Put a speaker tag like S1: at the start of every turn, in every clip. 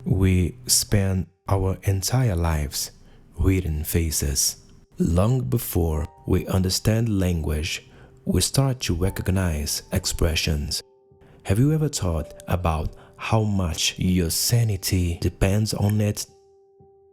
S1: We spend our entire lives reading faces. Long before we understand language, we start to recognize expressions. Have you ever thought about how much your sanity depends on it?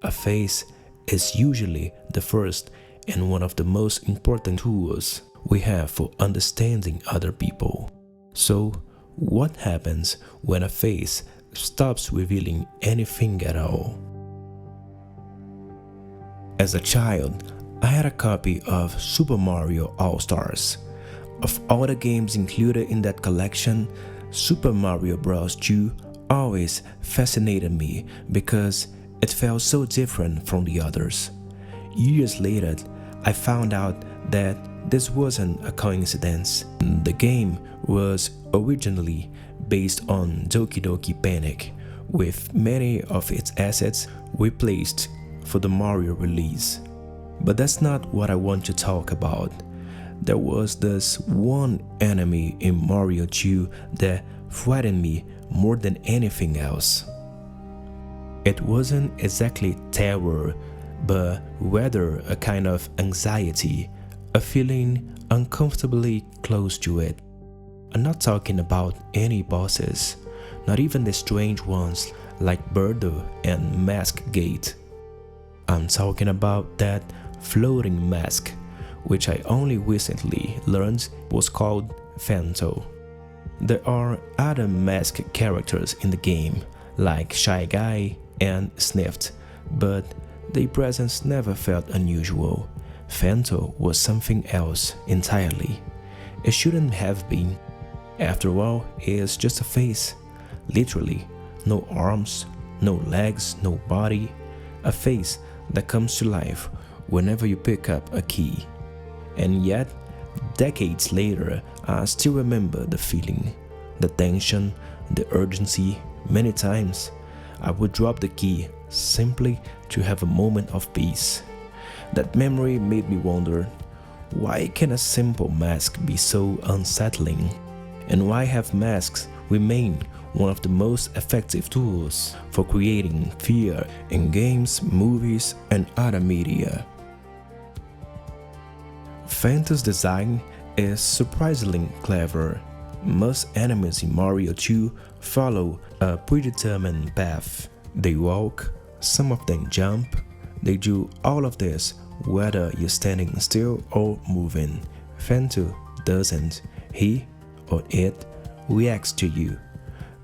S1: A face is usually the first and one of the most important tools we have for understanding other people. So, what happens when a face stops revealing anything at all? As a child, I had a copy of Super Mario All-Stars. Of all the games included in that collection, Super Mario Bros. 2 always fascinated me because it felt so different from the others. Years later, I found out that this wasn't a coincidence. The game was originally based on Doki Doki Panic, with many of its assets replaced for the Mario release. But that's not what I want to talk about. There was this one enemy in Mario 2 that frightened me more than anything else. It wasn't exactly terror, but rather a kind of anxiety, a feeling uncomfortably close to it. I'm not talking about any bosses, not even the strange ones like Birdo and Mask Gate. I'm talking about that floating mask, which I only recently learned was called Phanto. There are other mask characters in the game, like Shy Guy and Sniffed, but their presence never felt unusual. Phanto was something else entirely. It shouldn't have been. After all, it's just a face. Literally, no arms, no legs, no body. A face that comes to life whenever you pick up a key. And yet, decades later, I still remember the feeling, the tension, the urgency. Many times, I would drop the key simply to have a moment of peace. That memory made me wonder, why can a simple mask be so unsettling? And why have masks remained one of the most effective tools for creating fear in games, movies, and other media? Phanto's design is surprisingly clever. Most enemies in Mario 2 follow a predetermined path. They walk, some of them jump. They do all of this whether you're standing still or moving. Phanto doesn't. He or it reacts to you.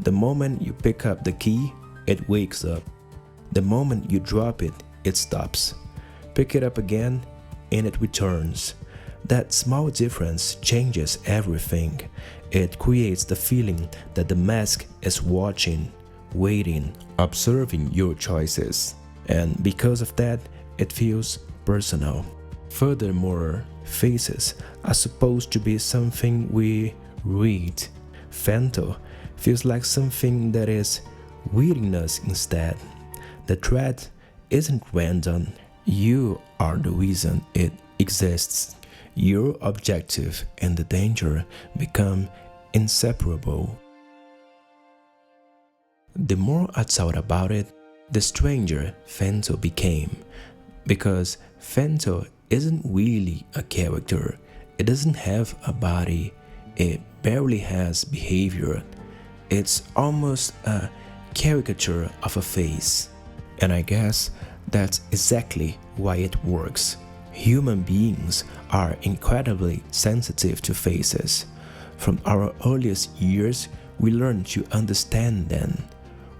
S1: The moment you pick up the key, it wakes up. The moment you drop it, it stops. Pick it up again, and it returns. That small difference changes everything. It creates the feeling that the mask is watching, waiting, observing your choices. And because of that, it feels personal. Furthermore, faces are supposed to be something we read. Phanto feels like something that is reading us instead. The threat isn't random. You are the reason it exists. Your objective and the danger become inseparable. The more I thought about it, the stranger Phanto became. Because Phanto isn't really a character. It doesn't have a body. It barely has behavior. It's almost a caricature of a face. And I guess that's exactly why it works. Human beings are incredibly sensitive to faces. From our earliest years, we learn to understand them.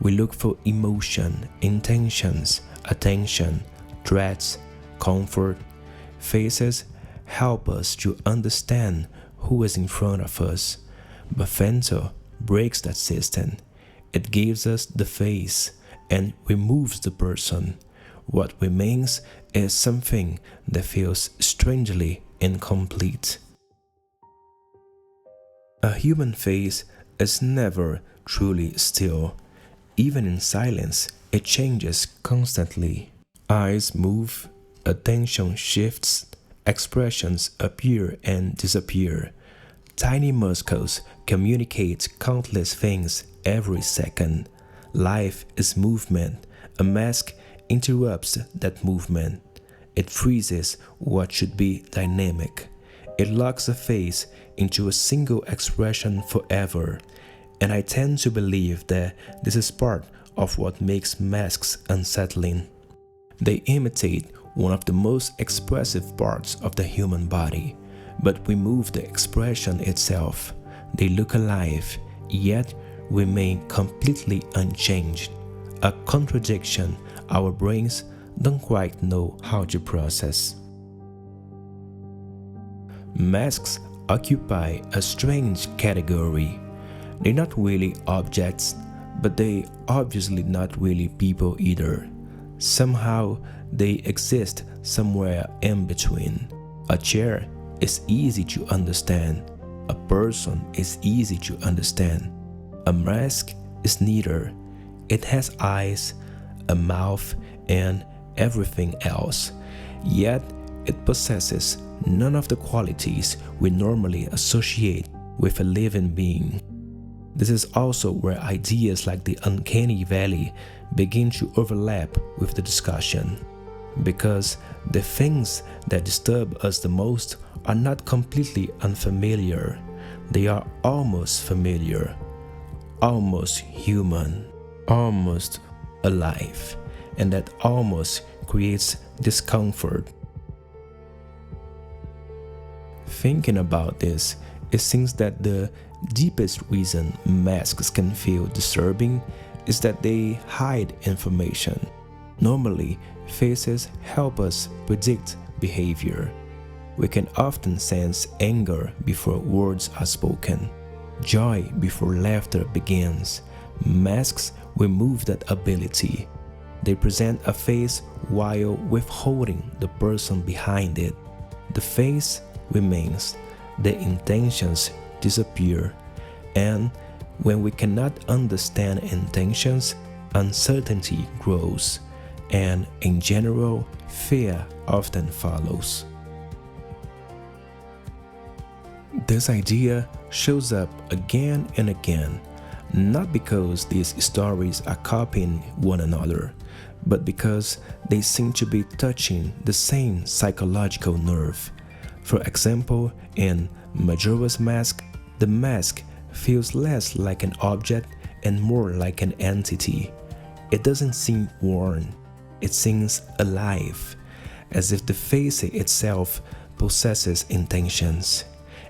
S1: We look for emotion, intentions, attention, threats, comfort. Faces help us to understand who is in front of us. But Phanto breaks that system. It gives us the face and removes the person. What remains is something that feels strangely incomplete. A human face is never truly still. Even in silence, it changes constantly. Eyes move, attention shifts, expressions appear and disappear. Tiny muscles communicate countless things every second. Life is movement. A mask interrupts that movement. It freezes what should be dynamic. It locks a face into a single expression forever. And I tend to believe that this is part of what makes masks unsettling. They imitate one of the most expressive parts of the human body, but remove the expression itself. They look alive, yet remain completely unchanged. A contradiction our brains don't quite know how to process. Masks occupy a strange category. They're not really objects, but they obviously not really people either. Somehow they exist somewhere in between. A chair is easy to understand. A person is easy to understand. A mask is neither. It has eyes, a mouth, and everything else. Yet it possesses none of the qualities we normally associate with a living being. This is also where ideas like the uncanny valley begin to overlap with the discussion, because the things that disturb us the most are not completely unfamiliar. They are almost familiar, almost human, almost alive, and that almost creates discomfort. Thinking about this, it seems that the deepest reason masks can feel disturbing is that they hide information. Normally, faces help us predict behavior. We can often sense anger before words are spoken, joy before laughter begins. Masks remove that ability. They present a face while withholding the person behind it. The face remains, the intentions disappear, and when we cannot understand intentions, uncertainty grows, and in general, fear often follows. This idea shows up again and again, not because these stories are copying one another, but because they seem to be touching the same psychological nerve. For example, in Majora's Mask, the mask feels less like an object and more like an entity. It doesn't seem worn, it seems alive, as if the face itself possesses intentions.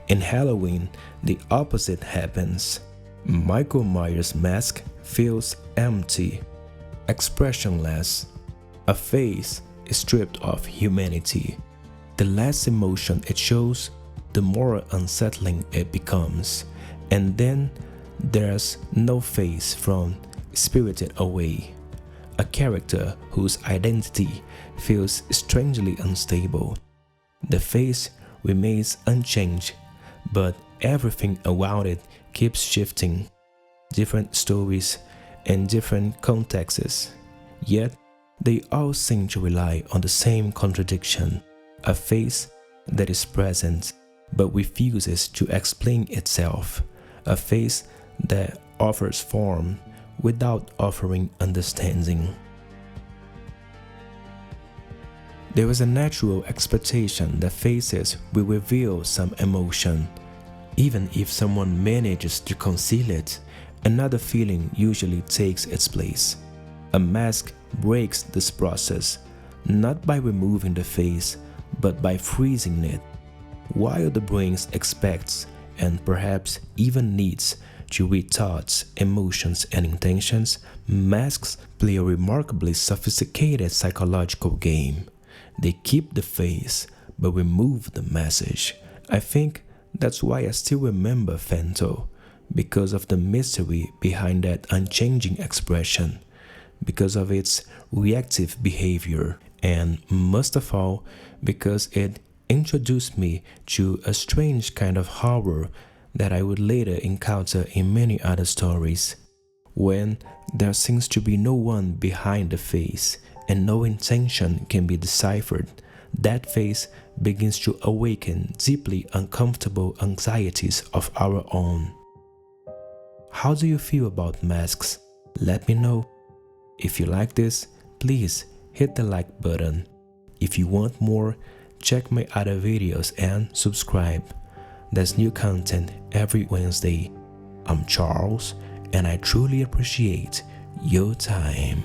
S1: In Halloween, the opposite happens. Michael Myers' mask feels empty, expressionless. A face is stripped of humanity. The less emotion it shows, the more unsettling it becomes. And then there's no face from Spirited Away, a character whose identity feels strangely unstable. The face remains unchanged, but everything around it keeps shifting. Different stories and different contexts, yet they all seem to rely on the same contradiction: a face that is present but refuses to explain itself, a face that offers form without offering understanding. There is a natural expectation that faces will reveal some emotion. Even if someone manages to conceal it, another feeling usually takes its place. A mask breaks this process, not by removing the face, but by freezing it. While the brain expects, and perhaps even needs, to read thoughts, emotions, and intentions, masks play a remarkably sophisticated psychological game. They keep the face, but remove the message. I think that's why I still remember Phanto, because of the mystery behind that unchanging expression, because of its reactive behavior, and most of all, because it introduced me to a strange kind of horror that I would later encounter in many other stories. When there seems to be no one behind the face and no intention can be deciphered, that face begins to awaken deeply uncomfortable anxieties of our own. How do you feel about masks? Let me know. If you like this, please hit the like button. If you want more, check my other videos and subscribe. There's new content every Wednesday. I'm Charles, and I truly appreciate your time.